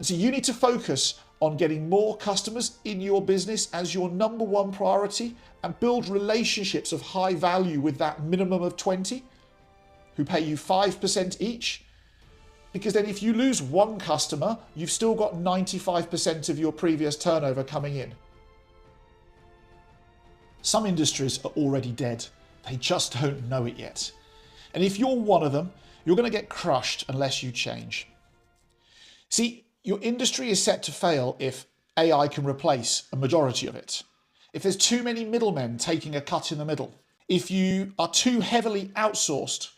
And so you need to focus on getting more customers in your business as your number one priority and build relationships of high value with that minimum of 20 who pay you 5% each. Because then if you lose one customer, you've still got 95% of your previous turnover coming in. Some industries are already dead. They just don't know it yet. And if you're one of them, you're going to get crushed unless you change. See, your industry is set to fail if AI can replace a majority of it. If there's too many middlemen taking a cut in the middle, if you are too heavily outsourced,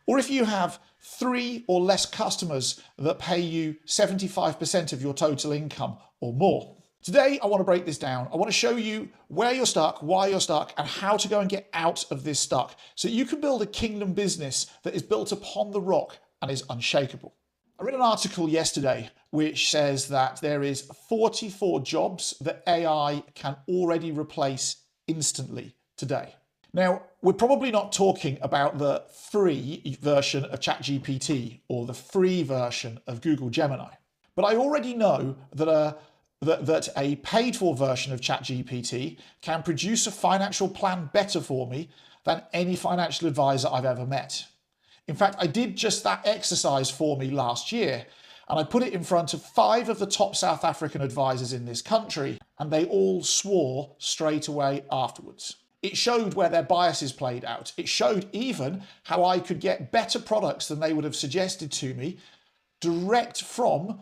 or if you have 3 or less customers that pay you 75% of your total income or more. Today, I want to break this down. I want to show you where you're stuck, why you're stuck, and how to go and get out of this stuck so you can build a kingdom business that is built upon the rock and is unshakable. I read an article yesterday which says that there is 44 jobs that AI can already replace instantly today. Now, we're probably not talking about the free version of ChatGPT or the free version of Google Gemini, but I already know that a paid-for version of ChatGPT can produce a financial plan better for me than any financial advisor I've ever met. In fact, I did just that exercise for me last year, and I put it in front of 5 of the top South African advisors in this country, and they all swore straight away afterwards. It showed where their biases played out. It showed even how I could get better products than they would have suggested to me direct from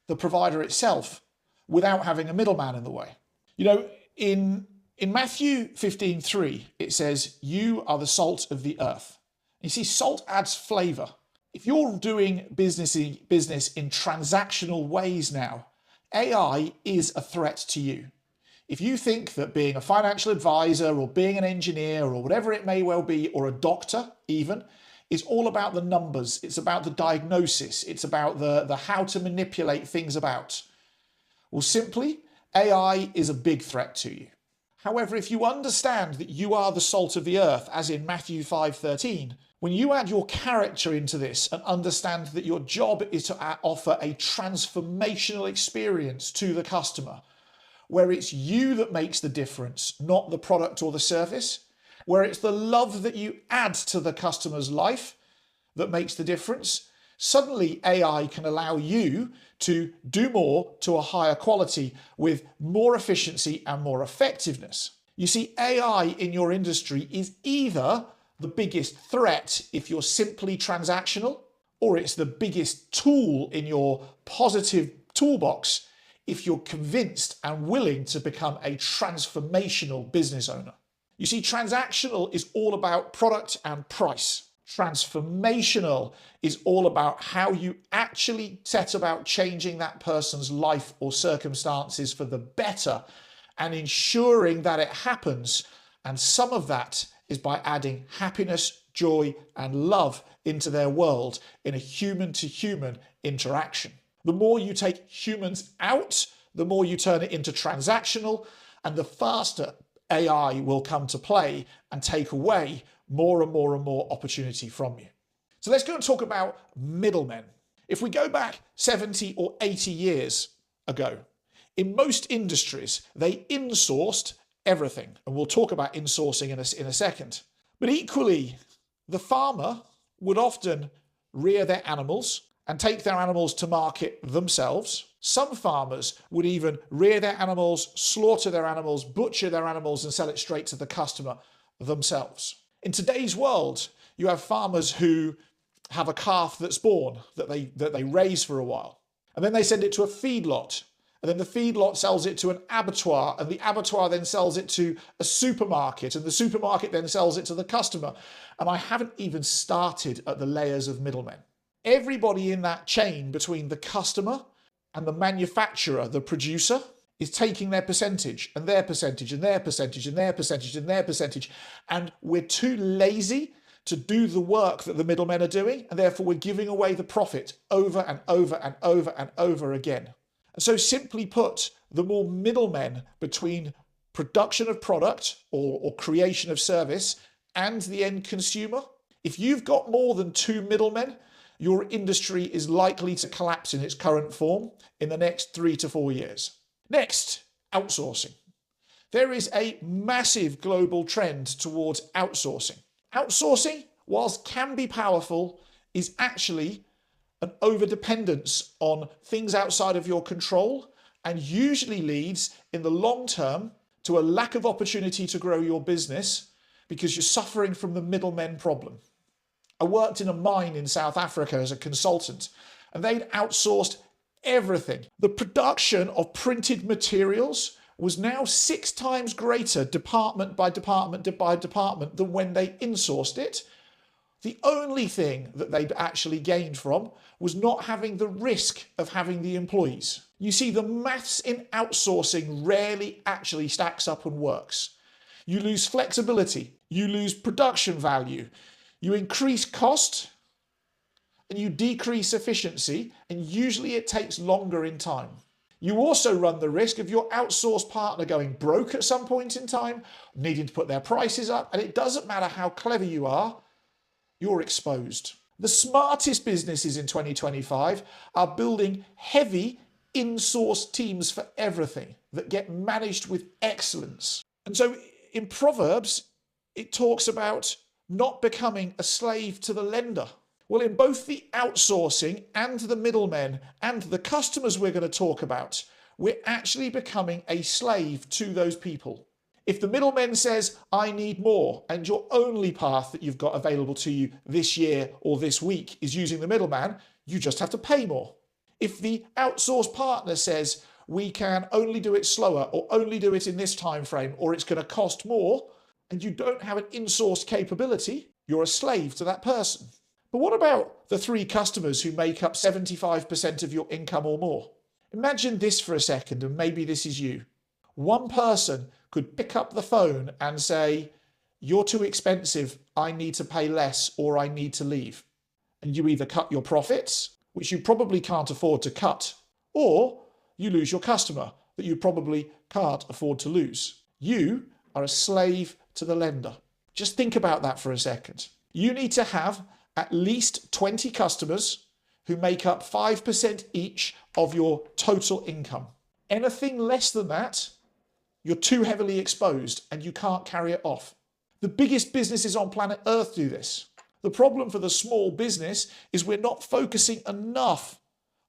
the provider itself without having a middleman in the way. You know, in Matthew 15:3, it says, "You are the salt of the earth." You see, salt adds flavor. If you're doing business in transactional ways now, AI is a threat to you. If you think that being a financial advisor or being an engineer or whatever it may well be, or a doctor even, is all about the numbers, it's about the diagnosis, it's about the how to manipulate things about, well, simply, AI is a big threat to you. However, if you understand that you are the salt of the earth, as in Matthew 5:13, when you add your character into this and understand that your job is to offer a transformational experience to the customer, where it's you that makes the difference, not the product or the service, where it's the love that you add to the customer's life that makes the difference, suddenly AI can allow you to do more to a higher quality with more efficiency and more effectiveness. You see, AI in your industry is either the biggest threat if you're simply transactional, or it's the biggest tool in your positive toolbox if you're convinced and willing to become a transformational business owner. You see, transactional is all about product and price. Transformational is all about how you actually set about changing that person's life or circumstances for the better and ensuring that it happens. And some of that is by adding happiness, joy, and love into their world in a human-to-human interaction. The more you take humans out, the more you turn it into transactional, and the faster AI will come to play and take away more and more and more opportunity from you. So let's go and talk about middlemen. If we go back 70 or 80 years ago, in most industries, they insourced everything. And we'll talk about insourcing in a second. But equally, the farmer would often rear their animals and take their animals to market themselves. Some farmers would even rear their animals, slaughter their animals, butcher their animals, and sell it straight to the customer themselves. In today's world, you have farmers who have a calf that's born, that they raise for a while, and then they send it to a feedlot, and then the feedlot sells it to an abattoir, and the abattoir then sells it to a supermarket, and the supermarket then sells it to the customer. And I haven't even started at the layers of middlemen. Everybody in that chain between the customer and the manufacturer, the producer, is taking their percentage and their percentage and their percentage and their percentage and their percentage. And we're too lazy to do the work that the middlemen are doing, and therefore we're giving away the profit over and over and over and over again. And so simply put, the more middlemen between production of product or creation of service and the end consumer, if you've got more than 2 middlemen, your industry is likely to collapse in its current form in the next 3 to 4 years. Next, outsourcing. There is a massive global trend towards outsourcing. Outsourcing, whilst can be powerful, is actually an overdependence on things outside of your control and usually leads in the long term to a lack of opportunity to grow your business because you're suffering from the middlemen problem. I worked in a mine in South Africa as a consultant, and they'd outsourced everything. The production of printed materials was now 6 times greater department by department by department than when they insourced it. The only thing that they'd actually gained from was not having the risk of having the employees. You see, the maths in outsourcing rarely actually stacks up and works. You lose flexibility, you lose production value, you increase cost, and you decrease efficiency, and usually it takes longer in time. You also run the risk of your outsourced partner going broke at some point in time, needing to put their prices up, and it doesn't matter how clever you are, you're exposed. The smartest businesses in 2025 are building heavy in-source teams for everything that get managed with excellence. And so in Proverbs, it talks about not becoming a slave to the lender. Well, in both the outsourcing and the middlemen and the customers we're going to talk about, we're actually becoming a slave to those people. If the middleman says, I need more, and your only path that you've got available to you this year or this week is using the middleman, you just have to pay more. If the outsourced partner says, we can only do it slower or only do it in this time frame or it's going to cost more, and you don't have an in-sourced capability, you're a slave to that person. But what about the 3 customers who make up 75% of your income or more? Imagine this for a second, and maybe this is you. One person could pick up the phone and say, you're too expensive, I need to pay less, or I need to leave. And you either cut your profits, which you probably can't afford to cut, or you lose your customer that you probably can't afford to lose. You are a slave to the lender. Just think about that for a second. You need to have at least 20 customers who make up 5% each of your total income. Anything less than that, you're too heavily exposed and you can't carry it off. The biggest businesses on planet Earth do this. The problem for the small business is we're not focusing enough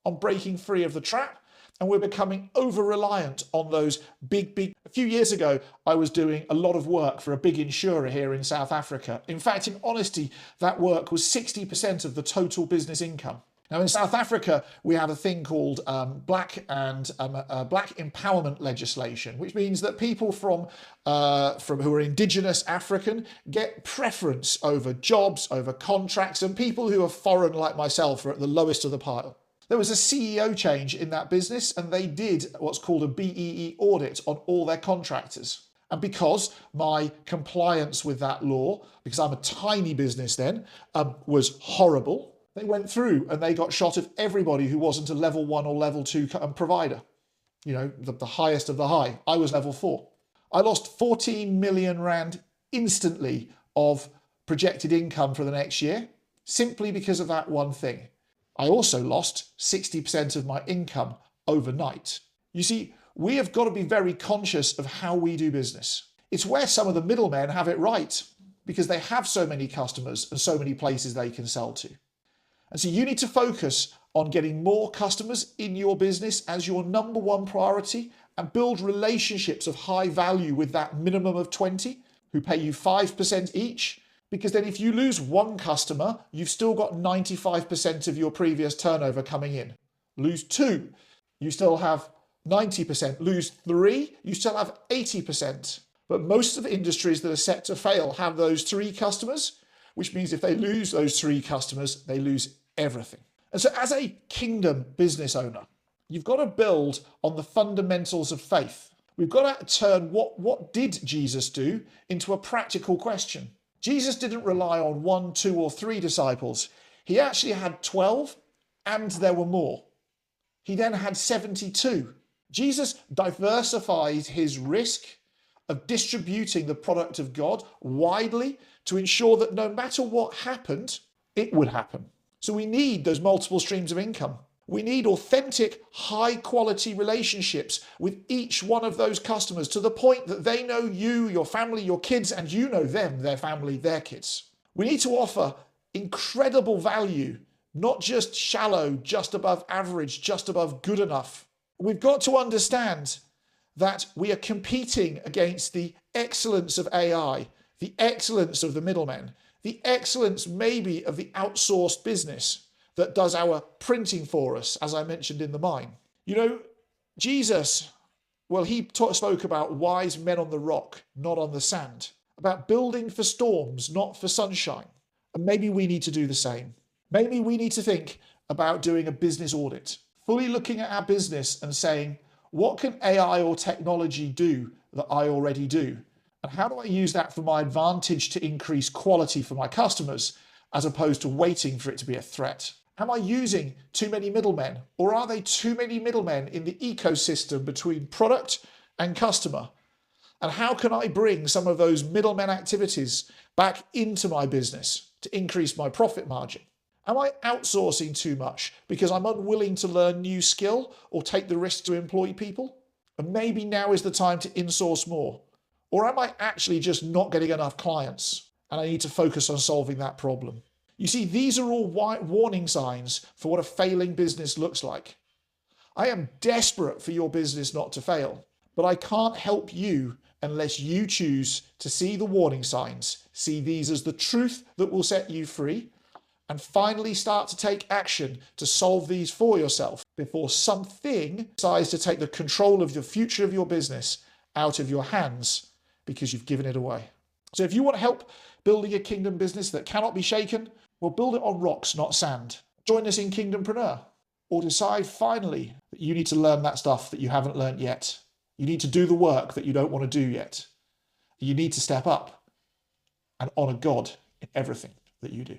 on breaking free of the trap, and we're becoming over-reliant on those big... A few years ago, I was doing a lot of work for a big insurer here in South Africa. In fact, in honesty, that work was 60% of the total business income. Now, in South Africa, we have a thing called black empowerment legislation, which means that people from who are indigenous African get preference over jobs, over contracts, and people who are foreign like myself are at the lowest of the pile. There was a CEO change in that business, and they did what's called a BEE audit on all their contractors. And because my compliance with that law, because I'm a tiny business then, was horrible, they went through and they got shot of everybody who wasn't a level 1 or level 2 provider. You know, the highest of the high. I was level 4. I lost 14 million rand instantly of projected income for the next year, simply because of that one thing. I also lost 60% of my income overnight. You see, we have got to be very conscious of how we do business. It's where some of the middlemen have it right, because they have so many customers and so many places they can sell to. And so you need to focus on getting more customers in your business as your number 1 priority, and build relationships of high value with that minimum of 20 who pay you 5% each. Because then if you lose 1 customer, you've still got 95% of your previous turnover coming in. Lose 2, you still have 90%. Lose 3, you still have 80%. But most of the industries that are set to fail have those 3 customers, which means if they lose those 3 customers, they lose everything. And so as a kingdom business owner, you've got to build on the fundamentals of faith. We've got to turn what did Jesus do into a practical question. Jesus didn't rely on 1, 2, or 3 disciples. He actually had 12, and there were more. He then had 72. Jesus diversified his risk of distributing the product of God widely to ensure that no matter what happened, it would happen. So we need those multiple streams of income. We need authentic, high-quality relationships with each one of those customers to the point that they know you, your family, your kids, and you know them, their family, their kids. We need to offer incredible value, not just shallow, just above average, just above good enough. We've got to understand that we are competing against the excellence of AI, the excellence of the middlemen, the excellence maybe of the outsourced business that does our printing for us, as I mentioned in the mine. You know, Jesus, well, he spoke about wise men on the rock, not on the sand, about building for storms, not for sunshine. And maybe we need to do the same. Maybe we need to think about doing a business audit, fully looking at our business and saying, what can AI or technology do that I already do? And how do I use that for my advantage to increase quality for my customers, as opposed to waiting for it to be a threat? Am I using too many middlemen, or are there too many middlemen in the ecosystem between product and customer? And how can I bring some of those middlemen activities back into my business to increase my profit margin? Am I outsourcing too much because I'm unwilling to learn new skill or take the risk to employ people? And maybe now is the time to insource more. Or am I actually just not getting enough clients and I need to focus on solving that problem? You see, these are all warning signs for what a failing business looks like. I am desperate for your business not to fail, but I can't help you unless you choose to see the warning signs, see these as the truth that will set you free, and finally start to take action to solve these for yourself before something decides to take the control of the future of your business out of your hands because you've given it away. So if you want help building a kingdom business that cannot be shaken, well, build it on rocks, not sand. Join us in KingdomPreneur, or decide finally that you need to learn that stuff that you haven't learned yet. You need to do the work that you don't want to do yet. You need to step up and honor God in everything that you do.